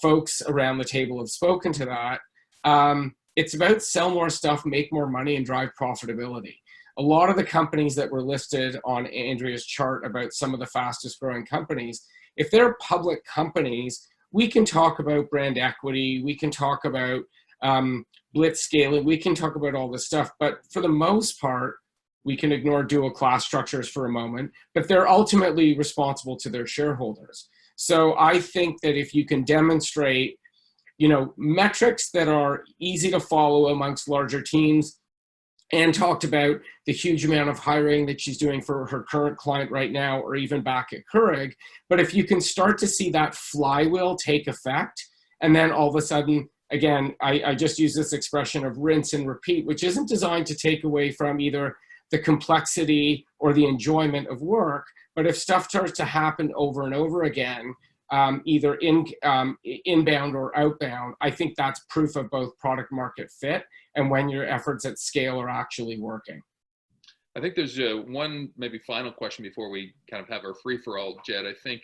Speaker 6: folks around the table have spoken to that, it's about sell more stuff, make more money, and drive profitability. A lot of the companies that were listed on Andrea's chart about some of the fastest growing companies, if they're public companies, we can talk about brand equity, we can talk about Blitzscaling, we can talk about all this stuff, but for the most part, we can ignore dual class structures for a moment, but they're ultimately responsible to their shareholders. So I think that if you can demonstrate, you know, metrics that are easy to follow amongst larger teams, and talked about the huge amount of hiring that she's doing for her current client right now, or even back at Keurig. But if you can start to see that flywheel take effect, and then all of a sudden, again, I just use this expression of rinse and repeat, which isn't designed to take away from either the complexity or the enjoyment of work, but if stuff starts to happen over and over again, either inbound or outbound, I think that's proof of both product market fit and when your efforts at scale are actually working.
Speaker 2: I think there's one maybe final question before we kind of have our free-for-all, Jed. I think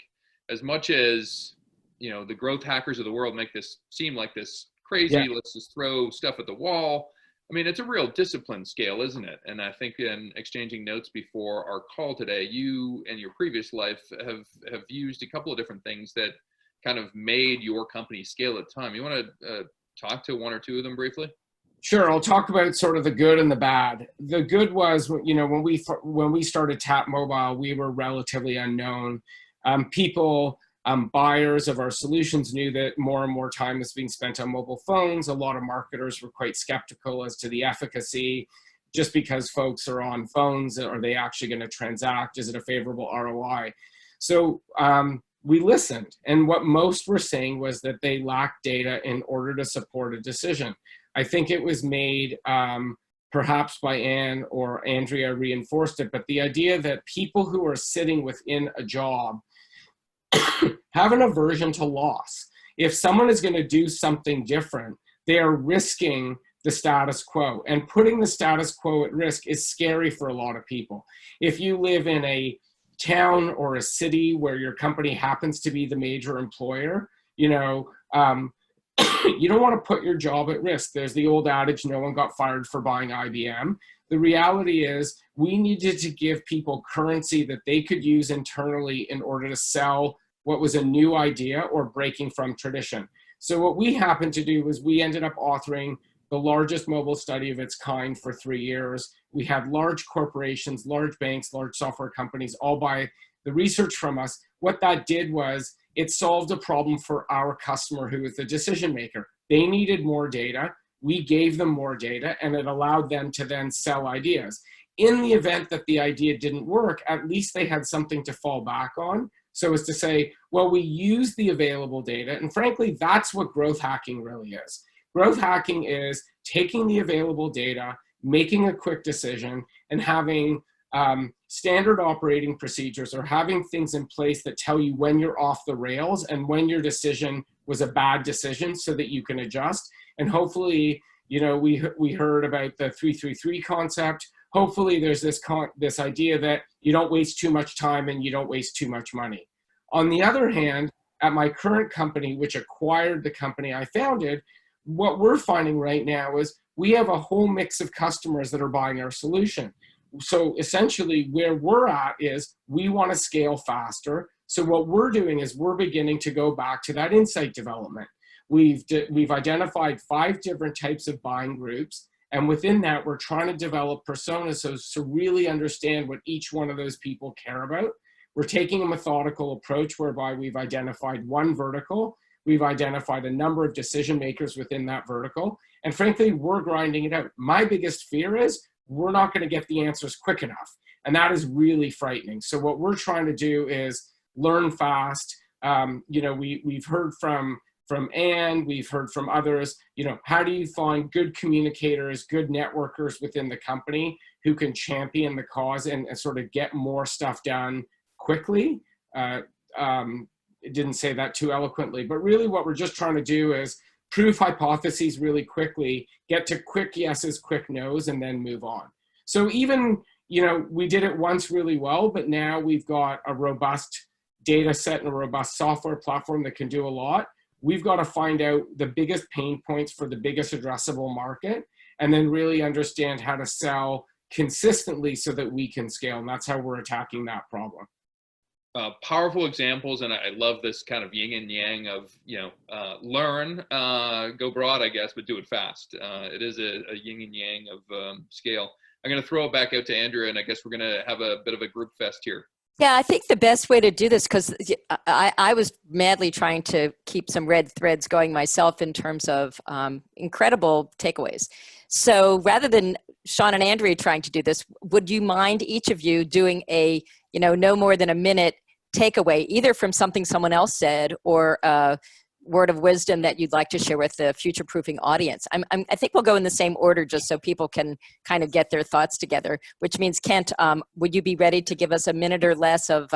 Speaker 2: as much as, you know, the growth hackers of the world make this seem like this crazy, yeah, let's just throw stuff at the wall, I mean, it's a real discipline scale, isn't it? And I think in exchanging notes before our call today, you and your previous life have used a couple of different things that kind of made your company scale at the time. You want to talk to one or two of them briefly?
Speaker 6: Sure, I'll talk about sort of the good and the bad. The good was, you know, when we started Tap Mobile, we were relatively unknown. Buyers of our solutions knew that more and more time was being spent on mobile phones. A lot of marketers were quite skeptical as to the efficacy. Just because folks are on phones, are they actually going to transact? Is it a favorable ROI? So we listened, and what most were saying was that they lacked data in order to support a decision. I think it was made perhaps by Anne, or Andrea reinforced it, but the idea that people who are sitting within a job have an aversion to loss. If someone is going to do something different, they are risking the status quo, and putting the status quo at risk is scary for a lot of people. If you live in a town or a city where your company happens to be the major employer, you know, you don't want to put your job at risk. There's the old adage, no one got fired for buying IBM. The reality is we needed to give people currency that they could use internally in order to sell what was a new idea or breaking from tradition. So what we happened to do was we ended up authoring the largest mobile study of its kind for 3 years. We had large corporations, large banks, large software companies all buy the research from us. what that did was it solved a problem for our customer who was the decision maker. They needed more data. We gave them more data, and it allowed them to then sell ideas. In the event that the idea didn't work, at least they had something to fall back on. So as to say, well, we use the available data. And frankly, that's what growth hacking really is. Growth hacking is taking the available data, making a quick decision, and having standard operating procedures, or having things in place that tell you when you're off the rails and when your decision was a bad decision so that you can adjust. And hopefully, you know, we heard about the 3-3-3 concept. Hopefully there's this idea that you don't waste too much time and you don't waste too much money. On the other hand, at my current company, which acquired the company I founded, what we're finding right now is we have a whole mix of customers that are buying our solution. So essentially where we're at is we want to scale faster. So what we're doing is we're beginning to go back to that insight development. We've identified 5 different types of buying groups. And within that, we're trying to develop personas to really understand what each one of those people care about. We're taking a methodical approach whereby we've identified one vertical. We've identified a number of decision makers within that vertical. And frankly, we're grinding it out. My biggest fear is we're not going to get the answers quick enough. And that is really frightening. So what we're trying to do is learn fast. You know, we've heard from Anne, we've heard from others, you know, how do you find good communicators, good networkers within the company who can champion the cause and sort of get more stuff done quickly? It didn't say that too eloquently, but really what we're just trying to do is prove hypotheses really quickly, get to quick yeses, quick nos, and then move on. So even, you know, we did it once really well, but now we've got a robust data set and a robust software platform that can do a lot. We've got to find out the biggest pain points for the biggest addressable market, and then really understand how to sell consistently so that we can scale. And that's how we're attacking that problem.
Speaker 2: Powerful examples, and I love this kind of yin and yang of, you know, learn, go broad, I guess, but do it fast. It is a yin and yang of scale. I'm going to throw it back out to Andrea, and I guess we're going to have a bit of a group fest here.
Speaker 1: Yeah, I think the best way to do this, because I was madly trying to keep some red threads going myself in terms of incredible takeaways. So rather than Sean and Andrea trying to do this, would you mind each of you doing a, you know, no more than a minute takeaway, either from something someone else said or a word of wisdom that you'd like to share with the Futureproofing audience? I think we'll go in the same order just so people can kind of get their thoughts together, which means, Kent, would you be ready to give us a minute or less of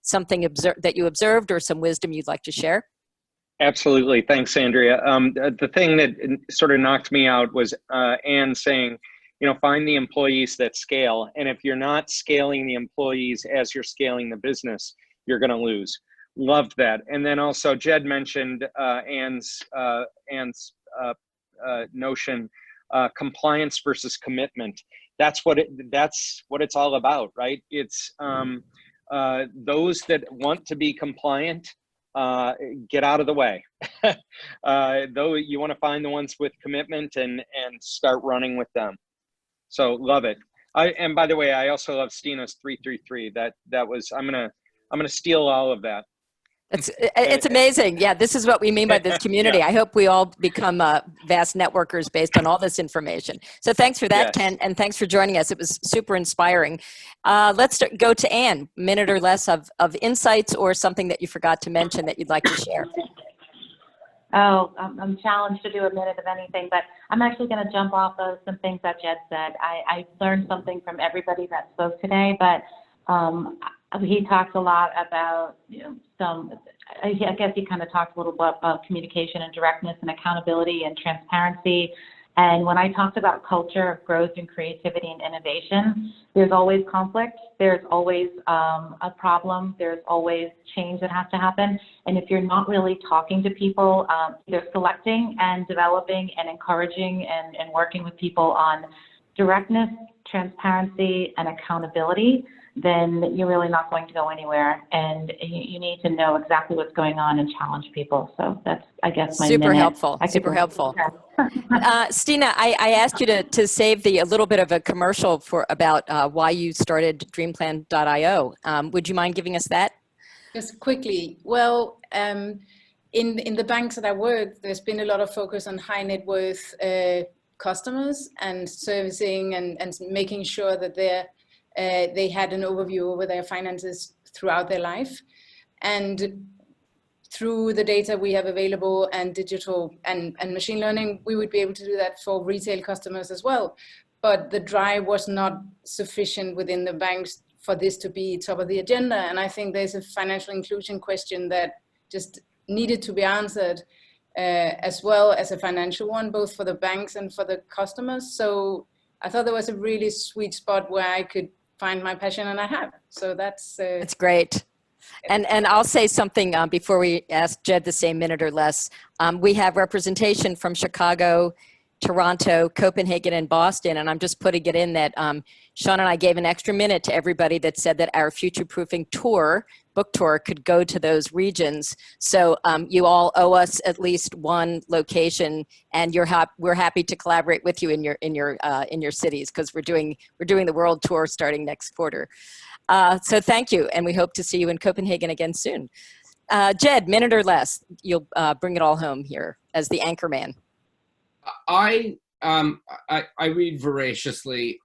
Speaker 1: something that you observed or some wisdom you'd like to share?
Speaker 3: Absolutely. Thanks, Andrea. The thing that sort of knocked me out was Anne saying, you know, find the employees that scale. And if you're not scaling the employees as you're scaling the business, you're going to lose. Loved that. And then also Jed mentioned Anne's notion, compliance versus commitment. That's what it's all about, right? It's those that want to be compliant, get out of the way. Though you want to find the ones with commitment and start running with them. So love it. And by the way, I also love Stina's 3-3-3. That was, I'm gonna steal all of that.
Speaker 1: It's amazing. Yeah, this is what we mean by this community. Yeah. I hope we all become vast networkers based on all this information. So thanks for that, yes. Ken, and thanks for joining us. It was super inspiring. Let's go to Anne, a minute or less of insights or something that you forgot to mention that you'd like to share.
Speaker 4: Oh, I'm challenged to do a minute of anything, but I'm actually going to jump off of some things that Jed said. I learned something from everybody that spoke today, but he talked a lot about, you know, I guess he kind of talked a little bit about communication and directness and accountability and transparency. And when I talked about culture of growth and creativity and innovation, there's always conflict. There's always a problem. There's always change that has to happen. And if you're not really talking to people, either selecting and developing and encouraging and working with people on directness, transparency, and accountability, then you're really not going to go anywhere. And you need to know exactly what's going on and challenge people. So that's, I guess, my
Speaker 1: super
Speaker 4: minute.
Speaker 1: Helpful. Super helpful. Stina, I asked you to save a little bit of a commercial about why you started dreamplan.io. Would you mind giving us that?
Speaker 5: Just quickly, well, in the banks that I work, there's been a lot of focus on high net worth customers and servicing and making sure that they had an overview over their finances throughout their life. And through the data we have available and digital and machine learning, we would be able to do that for retail customers as well. But the drive was not sufficient within the banks for this to be top of the agenda. And I think there's a financial inclusion question that just needed to be answered as well as a financial one, both for the banks and for the customers. So I thought there was a really sweet spot where I could find my passion, and I have. So that's
Speaker 1: great. And I'll say something before we ask Jed the same minute or less. We have representation from Chicago, Toronto, Copenhagen, and Boston. And I'm just putting it in that Sean and I gave an extra minute to everybody that said that our Futureproofing tour, book tour, could go to those regions. So you all owe us at least one location, and we're happy to collaborate with you in your cities, because we're doing the world tour starting next quarter. So thank you, and we hope to see you in Copenhagen again soon. Jed, minute or less, you'll bring it all home here as the anchor man.
Speaker 6: I read voraciously.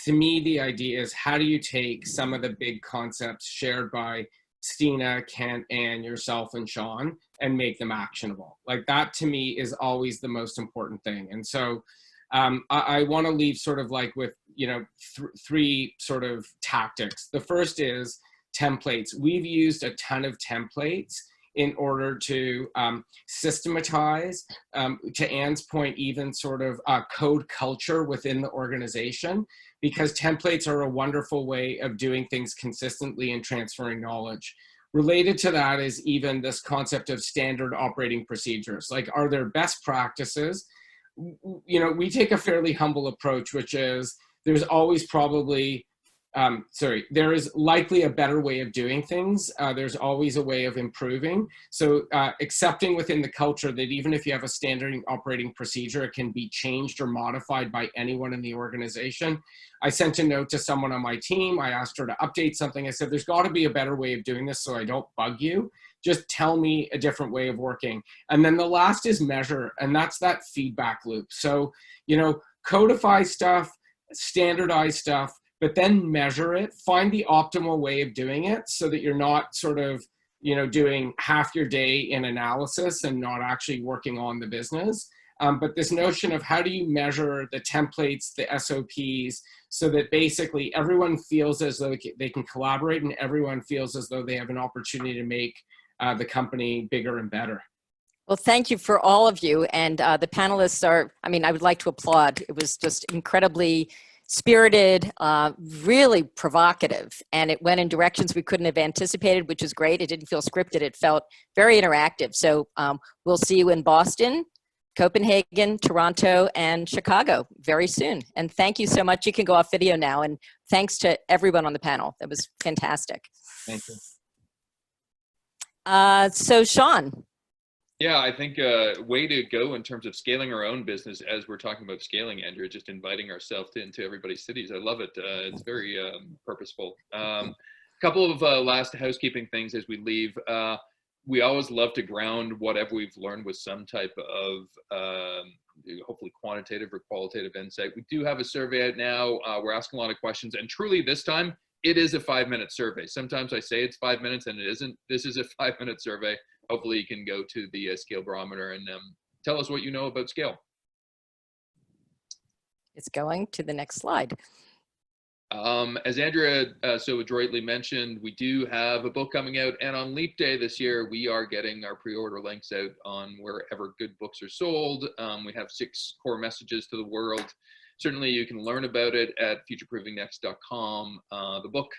Speaker 6: To me, the idea is, how do you take some of the big concepts shared by Stina, Kent, Anne, yourself, and Sean, and make them actionable? Like, that to me is always the most important thing. And so I want to leave sort of like with, three sort of tactics. The first is templates. We've used a ton of templates in order to systematize, to Anne's point, even sort of code culture within the organization, because templates are a wonderful way of doing things consistently and transferring knowledge. Related to that is even this concept of standard operating procedures. Like, are there best practices? We take a fairly humble approach, which is there's always probably, there is likely a better way of doing things. There's always a way of improving. So accepting within the culture that even if you have a standard operating procedure, it can be changed or modified by anyone in the organization. I sent a note to someone on my team. I asked her to update something. I said, there's got to be a better way of doing this so I don't bug you. Just tell me a different way of working. And then the last is measure, and that's that feedback loop. So, codify stuff, standardize stuff, but then measure it, find the optimal way of doing it so that you're not sort of, doing half your day in analysis and not actually working on the business. But this notion of how do you measure the templates, the SOPs, so that basically everyone feels as though they can collaborate and everyone feels as though they have an opportunity to make the company bigger and better.
Speaker 1: Well, thank you for all of you. And the panelists I would like to applaud. It was just incredibly spirited, really provocative, and it went in directions we couldn't have anticipated, which is great. It didn't feel scripted. It felt very interactive. So we'll see you in Boston, Copenhagen, Toronto, and Chicago very soon. And thank you so much. You can go off video now. And thanks to everyone on the panel. That was fantastic.
Speaker 6: Thank you.
Speaker 1: So Sean.
Speaker 2: Yeah, I think way to go in terms of scaling our own business as we're talking about scaling, Andrew, just inviting ourselves into everybody's cities. I love it. It's very purposeful. Couple of last housekeeping things as we leave. We always love to ground whatever we've learned with some type of hopefully quantitative or qualitative insight. We do have a survey out now. We're asking a lot of questions, and truly this time it is a 5-minute survey. Sometimes I say it's 5 minutes and it isn't. This is a 5-minute survey. Hopefully you can go to the scale barometer and tell us what you know about scale.
Speaker 1: It's going to the next slide.
Speaker 2: As Andrea so adroitly mentioned, we do have a book coming out, and on Leap Day this year, we are getting our pre-order links out on wherever good books are sold. We have 6 core messages to the world. Certainly you can learn about it at futureproofingnext.com, the book.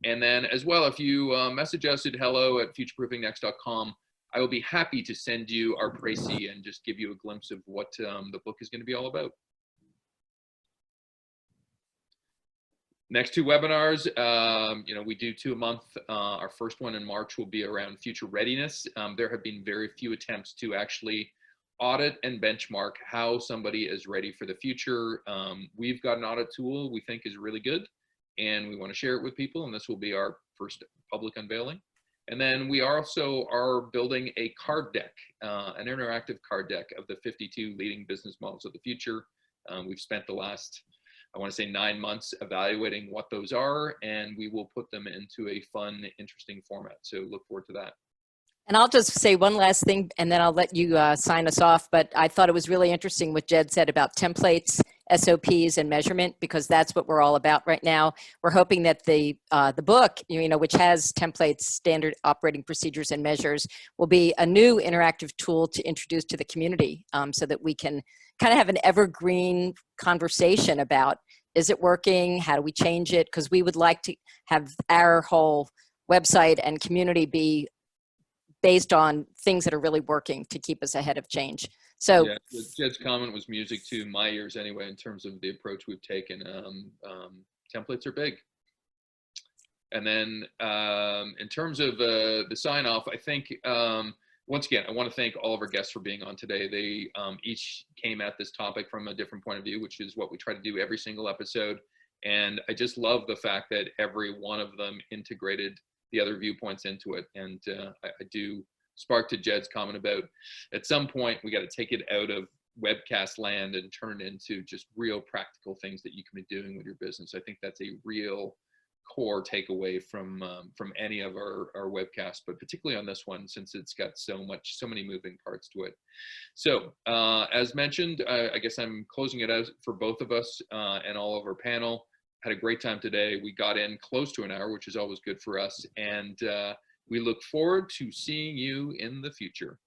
Speaker 2: And then as well, if you message us at hello@futureproofingnext.com, I will be happy to send you our précis and just give you a glimpse of what the book is going to be all about. Next 2 webinars, we do 2 a month. Our first one in March will be around future readiness. There have been very few attempts to actually audit and benchmark how somebody is ready for the future. We've got an audit tool we think is really good, and we want to share it with people, and this will be our first public unveiling. And then we also are building a card deck, an interactive card deck of the 52 leading business models of the future. We've spent the last, I want to say, 9 months evaluating what those are, and we will put them into a fun, interesting format. So look forward to that.
Speaker 1: And I'll just say one last thing, and then I'll let you sign us off. But I thought it was really interesting what Jed said about templates, SOPs, and measurement, because that's what we're all about right now. We're hoping that the book, which has templates, standard operating procedures, and measures, will be a new interactive tool to introduce to the community, so that we can kind of have an evergreen conversation about, is it working? How do we change it? Because we would like to have our whole website and community be based on things that are really working to keep us ahead of change. So
Speaker 2: yeah, Jed's comment was music to my ears anyway, in terms of the approach we've taken. Templates are big. And then in terms of the sign off, I think, once again, I want to thank all of our guests for being on today. They each came at this topic from a different point of view, which is what we try to do every single episode. And I just love the fact that every one of them integrated the other viewpoints into it. And I do spark to Jed's comment about, at some point we got to take it out of webcast land and turn it into just real practical things that you can be doing with your business. I think that's a real core takeaway from any of our webcasts, but particularly on this one, since it's got so many moving parts to it. So as mentioned, I guess I'm closing it out for both of us and all of our panel. Had a great time today. We got in close to an hour, which is always good for us. And we look forward to seeing you in the future.